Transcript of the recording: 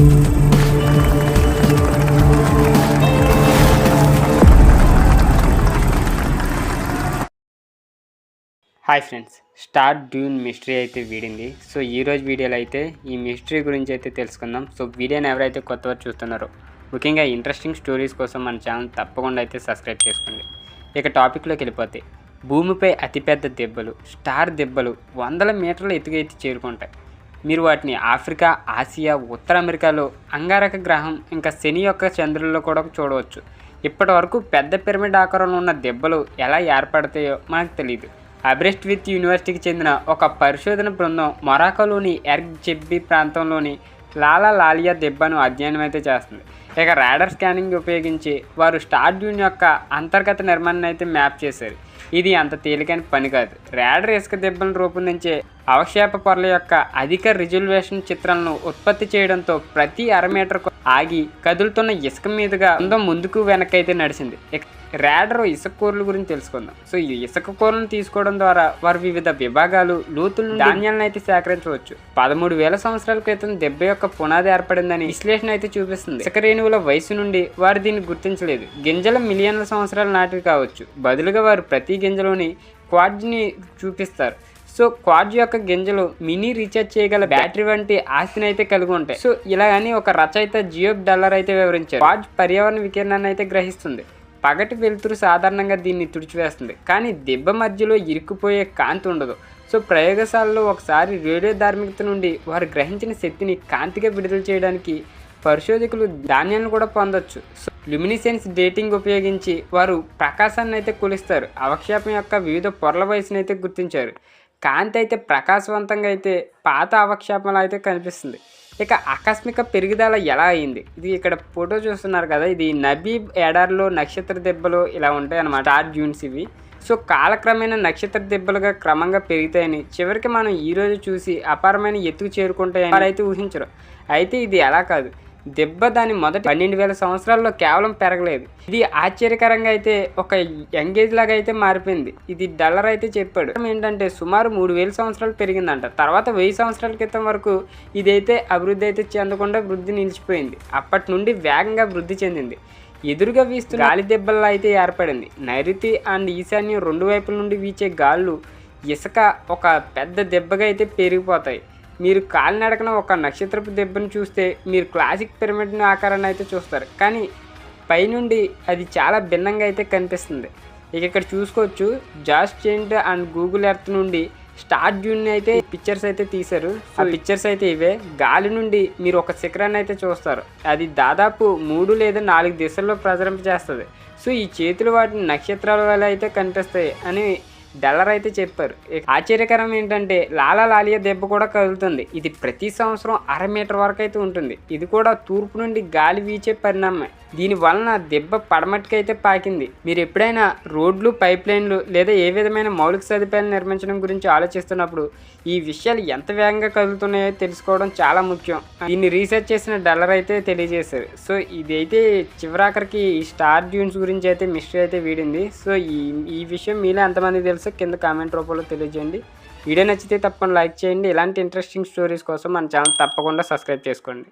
Hi friends, star Dune mystery అయితే వీడింది. So ఈరోజు వీడియోలో అయితే ఈ మిస్టరీ గురించి అయితే తెలుసుకుందాం. సో వీడియోని ఎవరైతే కొత్తవారు చూస్తున్నారో, ముఖ్యంగా ఇంట్రెస్టింగ్ స్టోరీస్ కోసం మన ఛానల్ తప్పకుండా అయితే సబ్స్క్రైబ్ చేసుకోండి. ఇక టాపిక్లోకి వెళ్ళిపోతే, భూమిపై అతిపెద్ద దెబ్బలు, స్టార్ దెబ్బలు వందల మీటర్ల ఎత్తుగైతే చేరుకుంటాయి. మీరు వాటిని ఆఫ్రికా, ఆసియా, ఉత్తర అమెరికాలో, అంగారక గ్రహం, ఇంకా శని యొక్క చంద్రుల్లో కూడా చూడవచ్చు. ఇప్పటి వరకు పెద్ద పిరమిడ్ ఆకారంలో ఉన్న దెబ్బలు ఎలా ఏర్పడతాయో మనకు తెలియదు. అబ్రెస్ట్ విత్ యూనివర్సిటీకి చెందిన ఒక పరిశోధన బృందం మొరాకోలోని ఎర్గ్ చెబ్బి ప్రాంతంలోని లాలా లాలియా దెబ్బను అధ్యయనం అయితే చేస్తుంది. ఇక రాడర్ స్కానింగ్ ఉపయోగించి వారు స్టార్ డ్యూన్ యొక్క అంతర్గత నిర్మాణాన్ని అయితే మ్యాప్ చేశారు. ఇది అంత తేలికైన పని కాదు. రాడర్ ఇసుక దెబ్బలను రూపొందించే అవక్షేప పొరల యొక్క అధిక రిజల్యూషన్ చిత్రాలను ఉత్పత్తి చేయడంతో ప్రతి అర మీటర్కు ఆగి కదులుతున్న ఇసుక మీదుగా ముందుకు వెనకైతే నడిచింది. రాడర్ ఇసుక కూరల గురించి తెలుసుకుందాం. సో ఈ ఇసుక కూరలను తీసుకోవడం ద్వారా వారు వివిధ విభాగాలు, లోతులను, ధాన్యాలను అయితే సేకరించవచ్చు. 13,000 సంవత్సరాల క్రితం దెబ్బ యొక్క పునాది ఏర్పడిందని విశ్లేషణ అయితే చూపిస్తుంది. ఇసుక రేణువుల వయసు నుండి వారు దీన్ని గుర్తించలేదు. గింజల మిలియన్ల సంవత్సరాల నాటివి కావచ్చు. బదులుగా వారు ప్రతి గింజలోని క్వార్ట్జ్ని చూపిస్తారు. సో క్వార్ట్జ్ యొక్క గింజలు మినీ రీఛార్జ్ చేయగల బ్యాటరీ వంటి ఆస్తిని అయితే కలిగి ఉంటాయి. సో ఇలాగని ఒక రచయిత జియోబ్ డల్లర్ అయితే వివరించారు. క్వార్ట్జ్ పర్యావరణ వికిరణాన్ని అయితే గ్రహిస్తుంది. పగటి వెలుతురు సాధారణంగా దీన్ని తుడిచివేస్తుంది, కానీ దెబ్బ మధ్యలో ఇరుక్కుపోయే కాంతి ఉండదు. సో ప్రయోగశాలలో ఒకసారి రేడియో ధార్మికత నుండి వారు గ్రహించిన శక్తిని కాంతిగా విడుదల చేయడానికి పరిశోధకులు ధాన్యాన్ని కూడా పొందొచ్చు. సో ల్యూమినిసెన్స్ డేటింగ్ ఉపయోగించి వారు ప్రకాశాన్ని అయితే కొలుస్తారు. అవక్షేపం యొక్క వివిధ పొరల వయసును అయితే గుర్తించారు. కాంతి అయితే ప్రకాశవంతంగా అయితే పాత అవక్షేపంలో అయితే కనిపిస్తుంది. ఇక ఆకస్మిక పెరుగుదల ఎలా అయింది? ఇది ఇక్కడ ఫోటో చూస్తున్నారు కదా, ఇది నబీబ్ ఎడార్లో నక్షత్ర దెబ్బలు ఇలా ఉంటాయి అన్నమాట, స్టార్ డ్యూన్స్ ఇవి. సో కాలక్రమేణా నక్షత్ర దెబ్బలుగా క్రమంగా పెరుగుతాయని, చివరికి మనం ఈరోజు చూసి అపారమైన ఎత్తుకు చేరుకుంటాయని వారైతే ఊహించరు. అయితే ఇది ఎలా కాదు, దెబ్బ దాని మొదటి 12,000 సంవత్సరాల్లో కేవలం పెరగలేదు. ఇది ఆశ్చర్యకరంగా అయితే ఒక యంగేజ్ లాగా అయితే మారిపోయింది. ఇది డల్లర్ అయితే చెప్పాడు. ఏంటంటే సుమారు 3,000 సంవత్సరాలు పెరిగిందంట. తర్వాత 1000 సంవత్సరాల క్రితం వరకు ఇదైతే అభివృద్ధి అయితే చెందకుండా వృద్ధి నిలిచిపోయింది. అప్పటి నుండి వేగంగా వృద్ధి చెందింది. ఎదురుగా వీస్తున్న గాలి దెబ్బల్లో అయితే ఏర్పడింది. నైరుతి అండ్ ఈశాన్యం రెండు వైపుల నుండి వీచే గాళ్ళు ఇసుక ఒక పెద్ద దెబ్బగా అయితే పెరిగిపోతాయి. మీరు కాలినడకన ఒక నక్షత్రపు దెబ్బను చూస్తే మీరు క్లాసిక్ పిరమిడ్ ఆకారాన్ని అయితే చూస్తారు, కానీ పైనుండి అది చాలా భిన్నంగా అయితే కనిపిస్తుంది. ఇక్కడ చూసుకోవచ్చు, జాస్ చెయింట్ అండ్ గూగుల్ ఎర్త్ నుండి స్టార్ డ్యూన్ అయితే పిక్చర్స్ అయితే తీశారు. ఆ పిక్చర్స్ అయితే ఇవే. గాలి నుండి మీరు ఒక శిఖరాన్ని అయితే చూస్తారు. అది దాదాపు 3 లేదా 4 దిశల్లో ప్రసరింపజేస్తుంది. సో ఈ చేతులు వాటిని నక్షత్రాల వల్ల అయితే కనిపిస్తాయి అని డల్లర్ అయితే చెప్పారు. ఆశ్చర్యకరం ఏంటంటే లాలా లాలియా దెబ్బ కూడా కదులుతుంది. ఇది ప్రతి సంవత్సరం అర మీటర్ వరకు అయితే ఉంటుంది. ఇది కూడా తూర్పు నుండి గాలి వీచే పరిణామం. దీని వలన దెబ్బ పడమటికైతే పాకింది. మీరు ఎప్పుడైనా రోడ్లు, పైప్ లైన్లు లేదా ఏ విధమైన మౌలిక సదుపాయాలు నిర్మించడం గురించి ఆలోచిస్తున్నప్పుడు ఈ విషయాలు ఎంత వేగంగా కదులుతున్నాయో తెలుసుకోవడం చాలా ముఖ్యం. దీన్ని రీసెర్చ్ చేసిన డల్లర్ అయితే తెలియజేశారు. సో ఇదైతే చివరాఖరికి ఈ స్టార్ డ్యూన్స్ గురించి అయితే మిస్టరీ అయితే వీడింది. సో ఈ విషయం మీలో ఎంతమంది తెలుసో కింద కామెంట్ రూపంలో తెలియజేయండి. వీడియో నచ్చితే తప్పకుండా లైక్ చేయండి. ఇలాంటి ఇంట్రెస్టింగ్ స్టోరీస్ కోసం మన ఛానల్ తప్పకుండా సబ్స్క్రైబ్ చేసుకోండి.